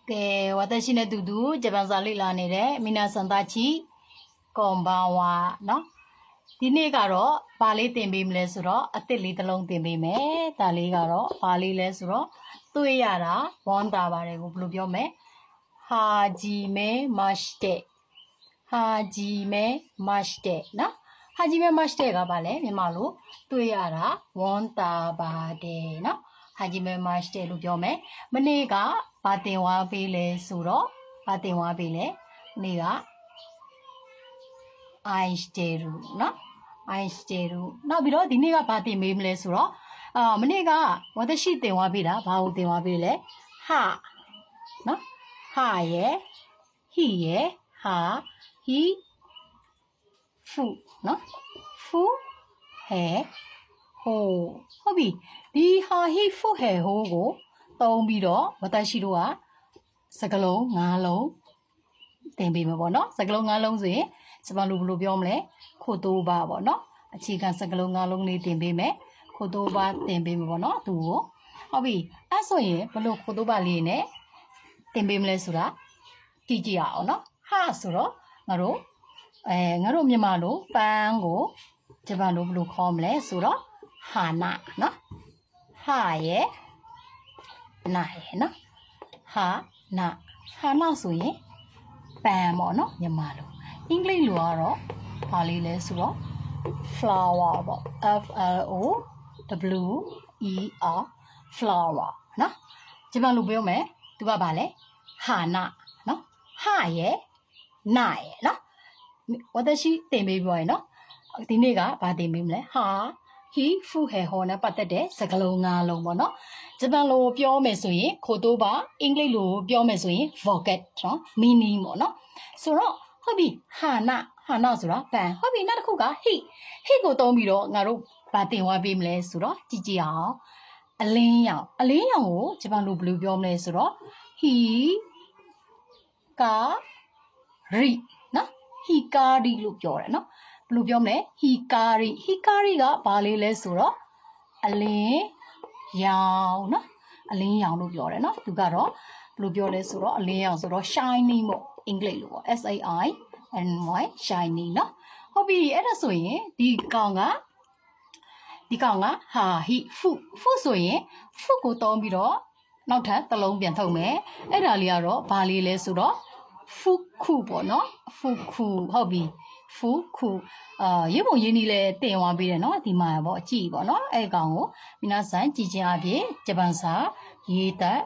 け私ねドゥドゥジャパンサリラネで皆さんたちこんばんはのဒီနေ့ကတော့ပါဠိသင်ပေးမလဲဆိုတော့အစ်စ်လေးတစ်လုံးသင်ပေးမယ်ဒါလေးကတော့ပါဠိလဲဆိုတော့တွေ့ရတာဝမ်းသာပါတယ်ကိုဘယ်လိုပြောမလဲဟာဂျီမဲမတ်တဲ့ဟာဂျီမဲမတ်တဲ့နော်ဟာဂျီမဲမတ်တဲ့ကပါလဲမြန်မာလိုတွေ့ရတာဝမ်းသာပါတယ်နော်ဟာဂျီမဲမတ်တဲ့လို့ပြောမယ်မနေ့ကဘာတင်ဝါပေးလဲဆိုတော့ဘာတင်ဝါပေးလဲနေ့ကအိုင်စတေရူနော်အိုင်စတေရူနောက်ပြီးတော့ဒီနေ့ကဘာတင်မေးမလဲဆိုတော့မနေ့ကဝတ်ရှိတင်ဝါပေးတာဘာကိုတင်ဝါပေးလဲဟာနော်ဟာရဲ့ဟီရဲ့ဟာဟီဖူနော်ဖူဟဲဟိုဟုတ်ပြီဒီဟာဟီဖူဟဲဟိုကိုသုံးပြီးတော့ဝတ်ရှိတို့ကစကလုံး၅လုံးတင်ပေးမှာပေါ့နော်စကလုံး၅လုံးဆိုရင်စပန်လိုဘယ်လိုပြောမလဲခိုတိုးပါပေါ့နော်အခြေခံစကလုံး၅လုံးလေးတင်ပေးမယ်ခိုတိုးပါတင်ပေးမှာပေါ့နော်သူကိုဟုတ်ပြီအဲ့ဆိုရင်ဘယ်လိုခိုတိုးပါလေးနဲ့တင်ပေးမလဲဆိုတာကြည့်ကြည့်အောင်နော်ဟာဆိုတော့ငါတို့မြန်မာလိုပန်းကိုဂျပန်လိုဘယ်လိုခေါ်မလဲဆိုတော့ဟာနာနော်ဟာရဲ့နာရဲ့နော်ဟာနာဆိုရင်ပန်းပေါ့နော်မြန်မာလိုအင်္ဂလိပ်လိုကတော့ဘာလေးလဲဆိုတော့ flower ပေါ့ F L O W E R flower နော်ဂျပန်လိုပြောမယ်သူကဘာလဲဟာနာနော်ဟာရဲ့နာရဲ့နော်ဝတ်ရှိတင်ပေးပြောရင်နော်ဒီနေ့ကဘာတင်ပေးမလဲဟာဟီဖူဟဲဟောနဲ့ပတ်သက်တဲ့စကားလုံး၅လုံးပေါ့နော်ဂျပန်လိုပြောမယ်ဆိုရင်ခိုတိုးပါအင်္ဂလိပ်လိုပြောမယ်ဆိုရင် vocab နော် meaning ပေါ့နော်ဆိုတော့ဟုတ်ပြီဟာနာဆိုတာပန်ဟုတ်ပြီနောက်တစ်ခုကဟိကိုသုံးပြီးတော့ငါတို့ဗာတင်ဝါပေးမလဲဆိုတော့ကြည့်ကြည့်အောင်အလင်းရောင်ကိုဂျပန်လိုဘယ်လိုပြောမလဲဆိုတော့ဟီကာရီနော်ဟီကာရီလို့ပြောတယ်နော်ဘယ်လိုပြောမလဲဟီကာရီကဘာလေးလဲဆိုတော့အလင်းရောင်နော်အလင်းရောင်လို့ပြောတယ်နော်သူကတော့ဘယ်လိုပြောလဲဆိုတော့အလင်းရောင်ဆိုတော့ shining ပေါ့အင်္ဂလိပ်လိုပေါ့ S A I N Y shining နော်ဟုတ်ပြီအဲ့ဒါဆိုရင်ဒီကောင်ကဟာဟိဖူဆိုရင်ဖူကိုတောင်းပြီးတော့နောက်ထပ်တစ်လုံးပြန်ထုတ်မယ်အဲ့ဒါလေးကတော့ဘာလေးလဲဆိုတော့ဖူခုပေါ့နော်ဖူခုဟုတ်ပြီဖူခုရေပုံရင်းနီးလဲတင်သွားပေးတယ်နော်ဒီမှာပေါ့ကြည့်ပေါ့နော်အဲ့ကောင်ကို皆さんကြည့်ခြင်းအပြင်ဂျပန်စာရေးသက်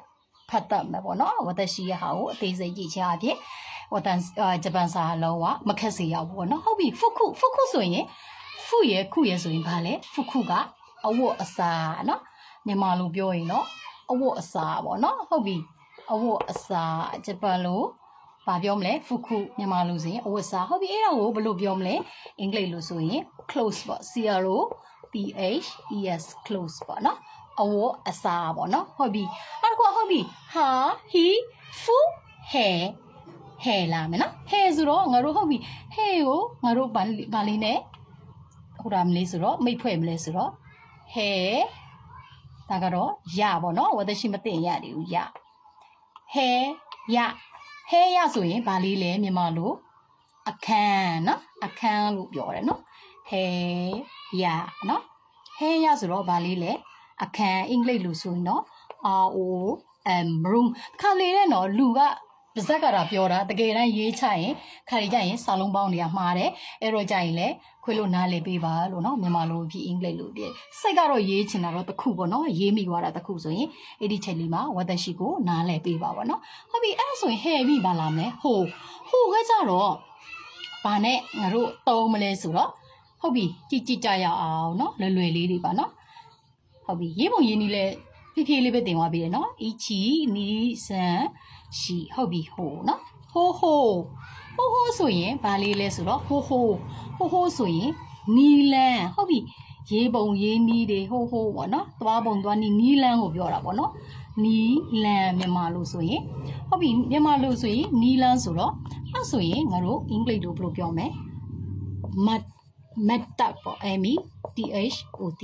ဖတ်တတ်မယ်ပေါ့နော်ဝတ်ရှိရဟာကိုအသေးစိတ်ကြည့်ခြင်းအပြင်ဂျပန်စာလုံးဝမခက်စေရဘူးပေါ့နော်ဟုတ်ပြီဖူခုဆိုရင်ဖူရဲ့ခုရဲ့ဆိုရင်ဘာလဲဖူခုကအဝတ်အစားနော်မြန်မာလိုပြောရင်တော့အဝတ်အစားပေါ့နော်ဟုတ်ပြီအဝတ်အစားဂျပန်လိုဘာပြောမလဲဖူခုမြန်မာလိုဆိုရင်အဝတ်အစားဟုတ်ပြီအဲ့ဒါကိုဘယ်လိုပြောမလဲအင်္ဂလိပ်လိုဆိုရင် clothes ပေါ့ C R O T H E S clothes ပေါ့နော်အဝတ်အစားပေါ့နော်ဟုတ်ပြီအဲ့ဒါကဟုတ်ပြီဟာဟီဖူဟဲလာမယ်နော်ဟဲဆိုတော့ငါတို့ဟုတ်ပြီဟဲကိုငါတို့ဘာလေးနဲ့ဟိုဒါမလေးဆိုတော့မိတ်ဖွဲ့မလဲဆိုတော့ဟဲဒါကတော့ရပေါ့နော်ဝတ်ရှိမသိရသေးဘူးရဟဲရဆိုရင်ဘာလေးလဲမြန်မာလိုအခန်းနော်အခန်းလို့ပြောတယ်နော်ဟဲရနော်ဟဲရဆိုတော့ဘာလေးလဲအခန်းအင်္ဂလိပ်လိုဆိုရင်တော့ R O M room ခါလေးနဲ့တော့လူကပါဇက်ကတာပြောတာတကယ်တမ်းရေးချရင်ခါရီကြရင်စာလုံးပေါင်းတွေကမှားတယ်အဲ့တော့ကြရင်လည်းခွေးလို့နားလေပေးပါလို့နော်မြန်မာလိုပြီးအင်္ဂလိပ်လိုပြီးစိတ်ကတော့ရေးချင်တာတော့တစ်ခုပေါ့နော်ရေးမိသွားတာတစ်ခုဆိုရင်အဲ့ဒီချက်လေးမှာဝတ်သက်ရှိကိုနားလေပေးပါပေါ့နော်ဟုတ်ပြီအဲ့ဒါဆိုရင်ဟဲ့ပြီပါလာမယ်ဟိုကကြတော့ဘာနဲ့ငါတို့တုံးမလဲဆိုတော့ဟုတ်ပြီကြည့်ကြရအောင်နော်လွယ်လေးတွေပါနော်ဟုတ်ပြီရေးပုံရေးနည်းလဲဖြည်းလေးပဲတင်သွားပြီနော်အီချီနီဆန်ရှိဟုတ်ပြီဟိုနော်ဟိုဆိုရင်ဘာလေးလဲဆိုတော့ဟိုဆိုရင်နီလန်းဟုတ်ပြီရေးပုံရေးနီးတွေဟိုပေါ့နော်သွားပုံသွားနီလန်းကိုပြောတာပေါ့နော်နီလန်းမြန်မာလိုဆိုရင်ဟုတ်ပြီမြန်မာလိုဆိုရင်နီလန်းဆိုတော့အဲ့ဆိုရင်ငါတို့အင်္ဂလိပ်လိုဘယ်လိုပြောမလဲမတ်တပ်ပေါ့ M E T H O T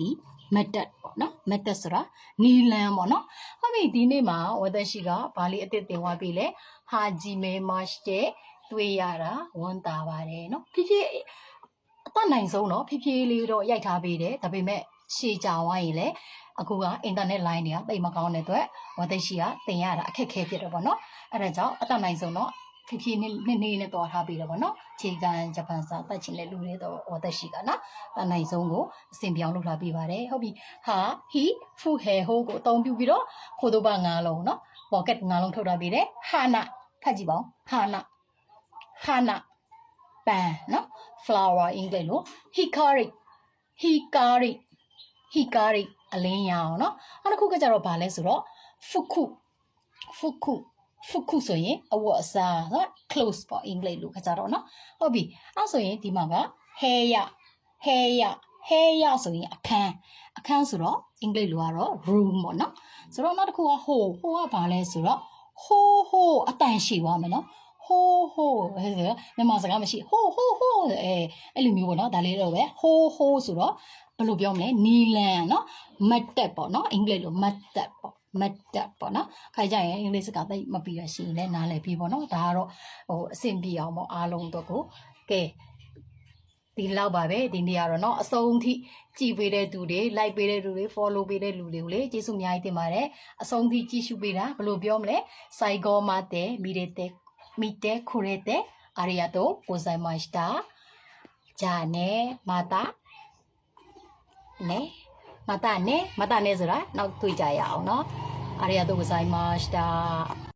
method ပေါ့နော် method ဆိုတာနီလန်းပေါ့နော်ဟုတ်ပြီဒီနေ့မှာဝသက်ရှိကဘာလေးအသစ်သင်သွားပြီလဲဟာဂျီမဲမတ်တဲ့တွေ့ရတာဝန်တာပါတယ်နော်ဖြည်းဖြည်းအတတ်နိုင်ဆုံးတော့ဖြည်းဖြည်းလေးတော့ရိုက်ထားပေးတယ်ဒါပေမဲ့ရှေ့ကြာသွားရင်လည်းအခုကအင်တာနက်လိုင်းတွေကတိတ်မကောင်းတဲ့အတွက်ဝသက်ရှိကသင်ရတာအခက်ခဲဖြစ်တယ်ပေါ့နော်အဲ့ဒါကြောင့်အတတ်နိုင်ဆုံးတော့ဖြည်းဖြည်းနဲ့တော်ထားပြီးတော့ဗောနော်ခြေကန်ဂျပန်စာတတ်ချင်တဲ့လူတွေတော့ဝသက်ရှိကနော်တန်နိုင်ဆုံးကိုအစဉ်ပြောင်းလုပ်ထားပြီးပါတယ်ဟုတ်ပြီဟာဟီဖူဟဲဟိုကိုအသုံးပြုပြီးတော့ခိုတိုဘာ၅လုံးနော်ပေါကက်၅လုံးထုတ်ထားပြီးတယ်ဟာနာဖတ်ကြည့်ပါဦးဟာနာပန်နော် flower အင်္ဂလိပ်လို့ hikari အလင်းရောင်နော်နောက်တစ်ခုကကြတော့ဗာလဲဆိုတော့ fuku ဆိုရင်အဝတ်အစားနော် clothes ပေါ့အင်္ဂလိပ်လိုခကြတော့နော်ဟုတ်ပြီအဲ့ဆိုရင်ဒီမှာက hair ဆိုရင်အခန်းဆိုတော့အင်္ဂလိပ်လိုကတော့ room ပေါ့နော်ဆိုတော့နောက်တစ်ခုက hole ကဘာလဲဆိုတော့ hole အတန်ရှိသွားမယ်နော် hole မြန်မာစကားမရှိ hole အဲ့လိုမျိုးပေါ့နော်ဒါလေးတော့ပဲ hole ဆိုတော့ဘယ်လိုပြောမလဲနီလန်နော် method ပေါ့နော်အင်္ဂလိပ်လို method ပေါ့နော်ခိုင်ကြရင်အင်္ဂလိပ်စကားသိမပြီးရရှိရင်လည်းနားလည်ပြီးပေါ့နော်ဒါကတော့အဆင်ပြေအောင်ပေါ့အားလုံးတော့ကိုကဲဒီလောက်ပါပဲဒီနေ့ကတော့เนาะအဆုံးထိကြည်ပေးတဲ့သူတွေ like ပေးတဲ့သူတွေ follow ပေးတဲ့လူတွေကိုလေကျေးဇူးအများကြီးတင်ပါတယ်အဆုံးထိကြည့်ရှုပေးတာဘယ်လိုပြောမလဲစိုက်ကောမတဲ့မိတဲ့ခိုရဲတဲ့အာရီယာတိုကိုဇိုင်မစတာဂျာနဲ့မာတာနဲ့ဆိုတာနောက်တွေ့ကြရအောင်เนาะありがとうございました。